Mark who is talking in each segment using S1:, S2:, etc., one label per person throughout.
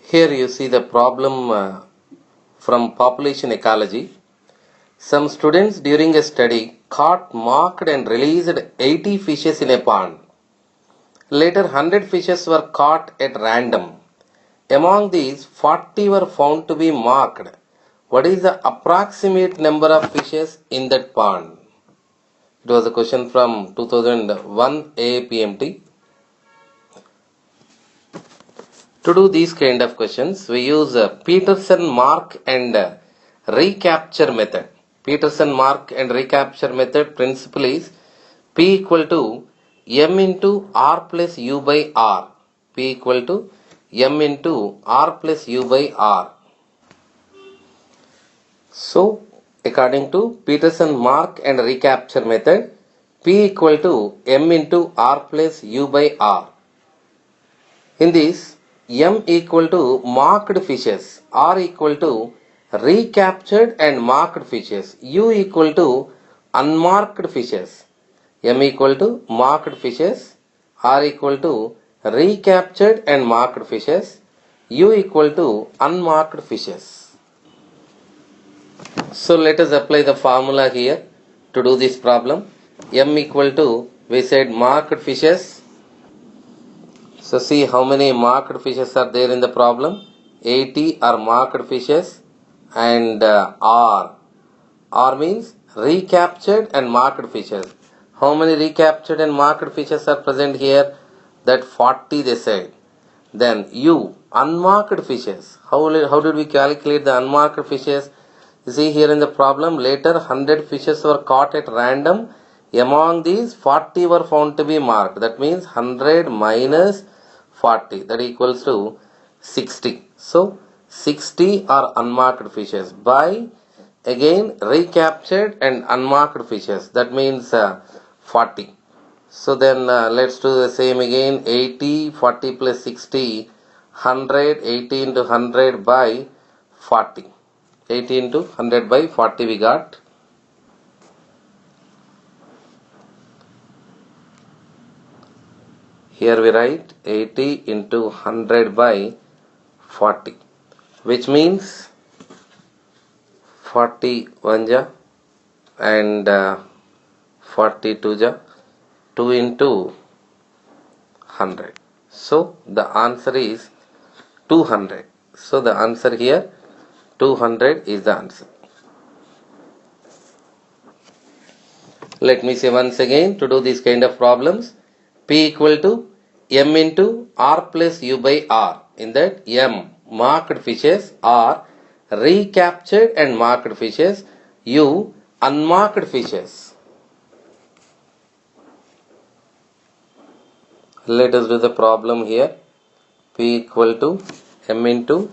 S1: Here you see the problem from population ecology. Some students during a study caught, marked and released 80 fishes in a pond. Later 100 fishes were caught at random. Among these, 40 were found to be marked. What is the approximate number of fishes in that pond? It was a question from 2001 APMT. To do these kind of questions, we use Peterson mark and recapture method. Peterson mark and recapture method principle is P equal to M into R plus U by R. P equal to M into R plus U by R. So, according to Peterson mark and recapture method, P equal to M into R plus U by R. In this, M equal to marked fishes, R equal to recaptured and marked fishes, U equal to unmarked fishes. M equal to marked fishes, R equal to recaptured and marked fishes, U equal to unmarked fishes. So let us apply the formula here to do this problem. M equal to, we said marked fishes. So see how many marked fishes are there in the problem. 80 are marked fishes and R. R means recaptured and marked fishes. How many recaptured and marked fishes are present here? That 40 they said. Then U, unmarked fishes. How did we calculate the unmarked fishes? You see here in the problem, later 100 fishes were caught at random. Among these, 40 were found to be marked. That means 100 minus 40, that equals to 60. So 60 are unmarked fishes by again recaptured and unmarked fishes. That means 40. So then let's do the same again. 80, 40 plus 60, 100, 80 into 100 by 40. 80 into 100 by 40 we got. Here we write 80 into 100 by 40, which means 40 1 and 40 2 2 into 100. So the answer is 200. So the answer here 200 is the answer. Let me say once again, to do this kind of problems, P equal to M into R plus U by R. In that, M marked fishes, R recaptured and marked fishes, U unmarked fishes. Let us do the problem here. P equal to M into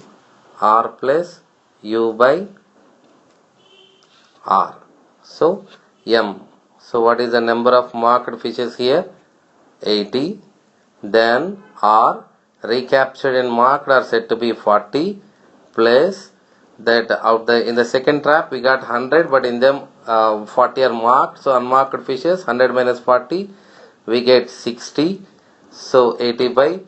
S1: R plus U by R. So, M. So, what is the number of marked fishes here? 80. Then R recaptured and marked are said to be 40 plus that in the second trap we got 100, but in them 40 are marked. So unmarked fishes, 100 minus 40 we get 60. So 80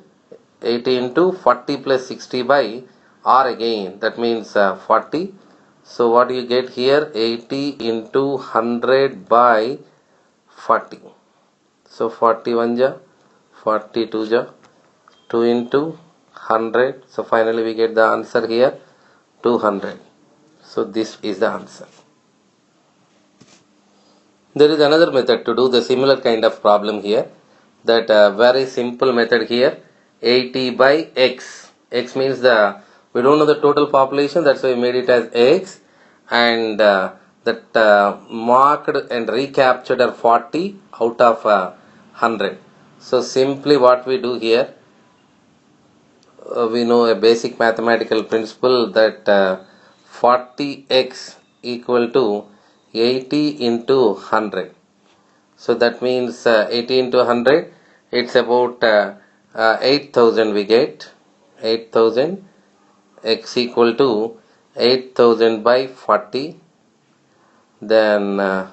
S1: into 40 plus 60 by R again, that means 40. So what do you get here? 80 into 100 by 40. So 41 42 2 into 100. So finally we get the answer here 200. So this is the answer. There is another method to do the similar kind of problem here. That very simple method here. 80 by x. X means we don't know the total population, that's why we made it as x, and that marked and recaptured are 40 out of 100. So simply what we do here, we know a basic mathematical principle that 40x equal to 80 into 100. So that means 80 into 100, it's about 8,000 we get. 8,000, x equal to 8,000 by 40. Then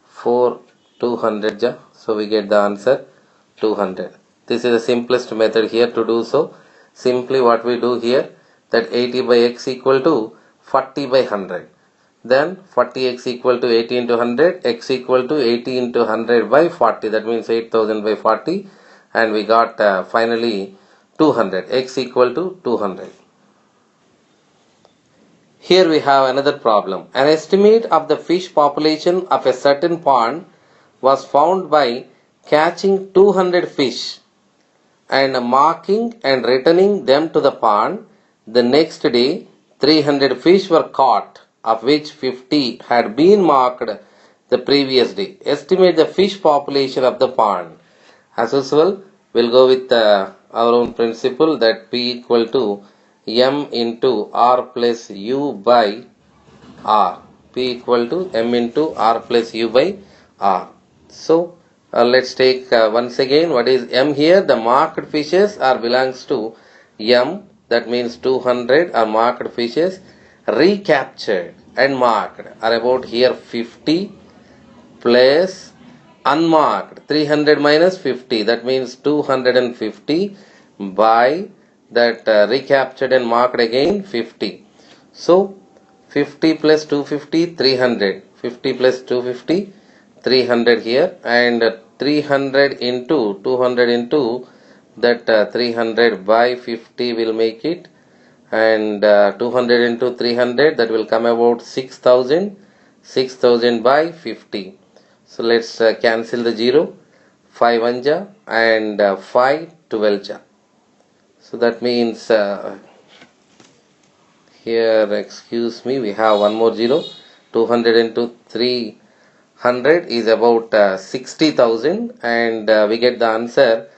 S1: 4 200, so we get the answer 200. This is the simplest method here to do so. Simply what we do here, that 80 by x equal to 40 by 100. Then 40x equal to 80 into 100, x equal to 80 into 100 by 40. That means 8000 by 40. And we got finally 200. X equal to 200. Here we have another problem. An estimate of the fish population of a certain pond was found by catching 200 fish and marking and returning them to the pond. The next day, 300 fish were caught, of which 50 had been marked the previous day. Estimate the fish population of the pond. As usual, we'll go with our own principle, that P equal to M into R plus U by R. P equal to M into R plus U by R. So, let's take once again what is M here. The marked fishes are belongs to M. That means 200 are marked fishes. Recaptured and marked are about here 50 plus unmarked 300 minus 50. That means 250 by that recaptured and marked again 50. So 50 plus 250, 300. 50 plus 250, 300 here, and 300 into 200 into that 300 by 50 will make it, and 200 into 300, that will come about 6000. 6000 by 50. So let's cancel the 0. 5 anja and 5 12ja. So that means here, excuse me, we have one more 0. 200 into 300 is about 60,000, and we get the answer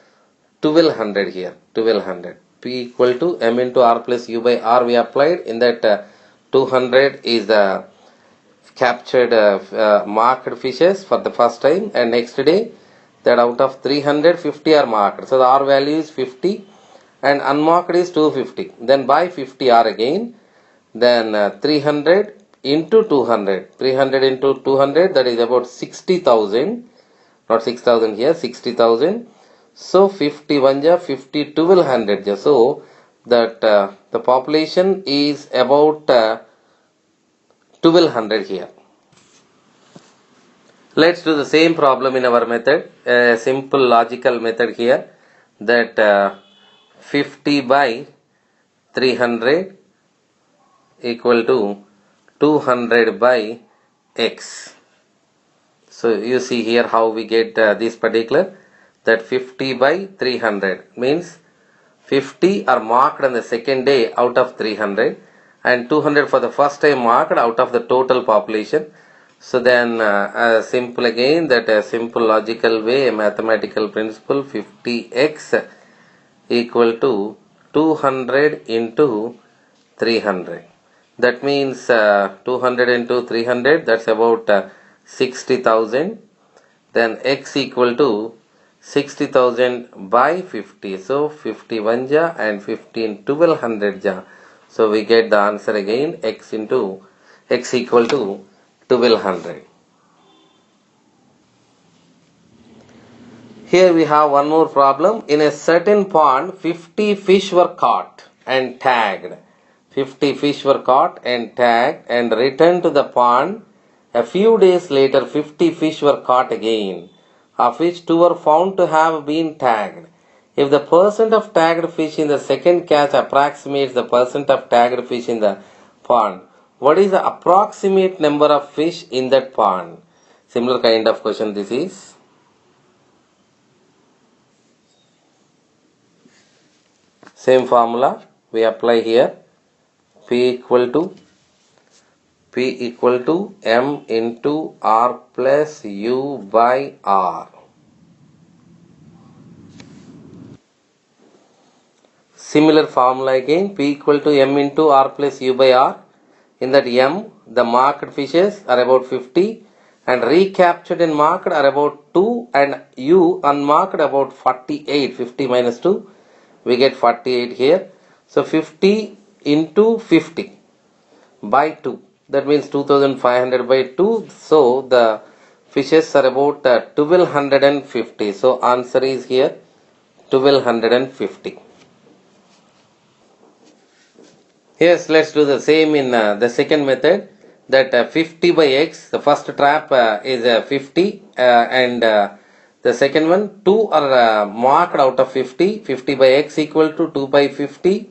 S1: 1200 here. 1200. P equal to M into R plus U by R we applied. In that 200 is the captured marked fishes for the first time, and next day that out of 350 are marked. So the R value is 50 and unmarked is 250. Then by 50 R again. Then 300 into 200. 300 into 200, that is about 60,000. Not 6,000 here, 60,000. So 51 ja, 50, 1200 ja. So that the population is about 1200 here. Let's do the same problem in our method. A simple logical method here, that 50 by 300 equal to 200 by x. So you see here how we get this particular, that 50 by 300 means 50 are marked on the second day out of 300, and 200 for the first time marked out of the total population. So then simple again, that a simple logical way, a mathematical principle, 50x equal to 200 into 300. That means 200 into 300, that's about 60,000. Then x equal to 60,000 by 50. So 51 ja and 15 1200 ja. So we get the answer again, x equal to 1200. Here we have one more problem. In a certain pond, 50 fish were caught and tagged. 50 fish were caught and tagged and returned to the pond. A few days later, 50 fish were caught again, of which 2 were found to have been tagged. If the percent of tagged fish in the second catch approximates the percent of tagged fish in the pond, what is the approximate number of fish in that pond? Similar kind of question this is. Same formula we apply here. P equal to M into R plus U by R. Similar formula again, P equal to M into R plus U by R. In that M, the marked fishes are about 50 and recaptured and marked are about 2, and U unmarked about 48. 50 minus 2, we get 48 here. So 50 into 50 by 2, that means 2500 by 2. So the fishes are about 1250. So answer is here 1250. Yes, let's do the same in the second method, that 50 by x, the first trap is 50 and the second one 2 are marked out of 50. 50 by x equal to 2 by 50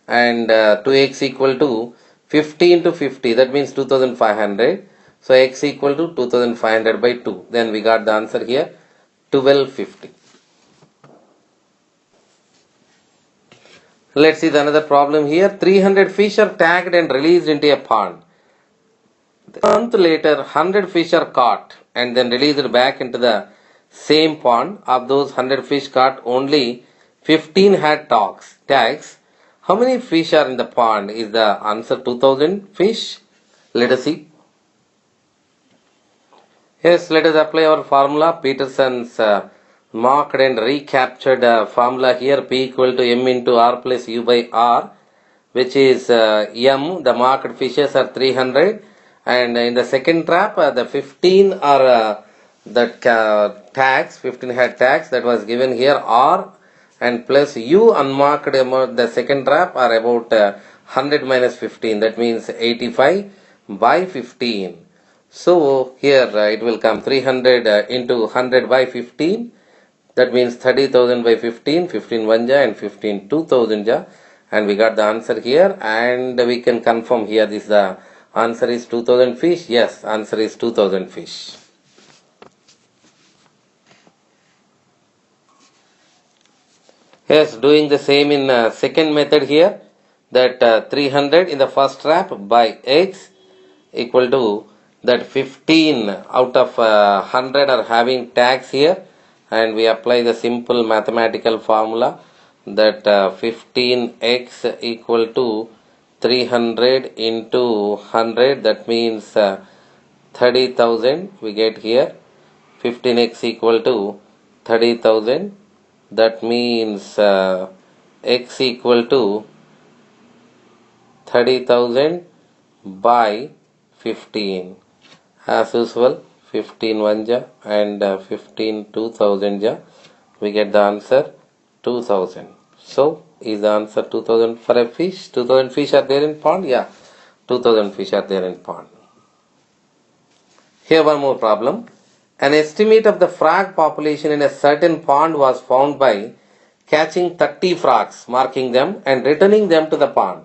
S1: and 2x equal to 50 into 50, that means 2500. So x equal to 2500 by 2. Then we got the answer here, 1250. Let's see the another problem here. 300 fish are tagged and released into a pond. A month later, 100 fish are caught and then released back into the same pond. Of those 100 fish caught, only 15 had tags. How many fish are in the pond? Is the answer 2000 fish? Let us see. Yes, let us apply our formula. Peterson's marked and recaptured formula here. P equal to m into r plus u by r, which is m. The marked fishes are 300, and in the second trap, the 15 are tags. 15 had tags. That was given here, r, and plus u unmarked amount. The second trap are about 100 minus 15. That means 85 by 15. So here it will come 300 into 100 by 15. That means 30,000 by 15. 15 1 ja and 15 2000 ja. And we got the answer here. And we can confirm here this the answer is 2000 fish. Yes, answer is 2000 fish. Yes, doing the same in second method here. That 300 in the first trap by x equal to that 15 out of 100 are having tags here, and we apply the simple mathematical formula that 15x equal to 300 into 100, that means 30,000 we get here. 15x equal to 30,000, that means x equal to 30,000 by 15. As usual, 15 1 ja and 15 2000 ja. We get the answer 2000. So, is the answer 2000 for a fish? 2000 fish are there in pond? Yeah, 2000 fish are there in pond. Here one more problem. An estimate of the frog population in a certain pond was found by catching 30 frogs, marking them and returning them to the pond.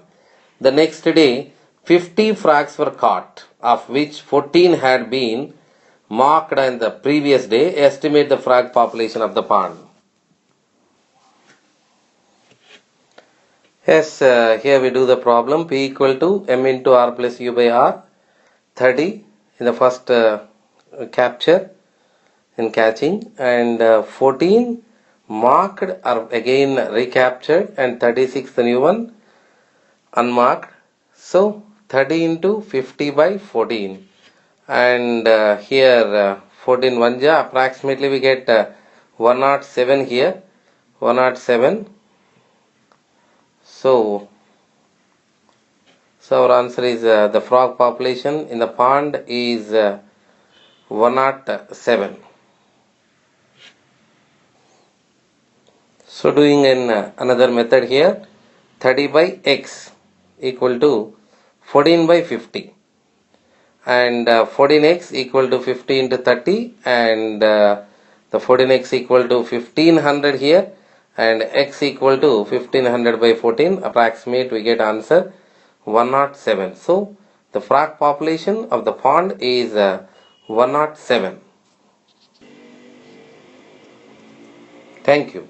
S1: The next day, 50 frogs were caught, of which 14 had been marked on the previous day. Estimate the frog population of the pond. Yes, here we do the problem. P equal to m into r plus u by r. 30 in the first capture in catching, and 14 marked are again recaptured, and 36 the new one unmarked. So 30 into 50 by 14, and here 14 1 ja, approximately we get 107 here, 107. So our answer is the frog population in the pond is 107. So doing in another method here, 30 by x equal to 14 by 50, and 14x equal to 50 into 30, and the 14x equal to 1500 here, and x equal to 1500 by 14. Approximate, we get answer 107. So the frog population of the pond is 107. Thank you.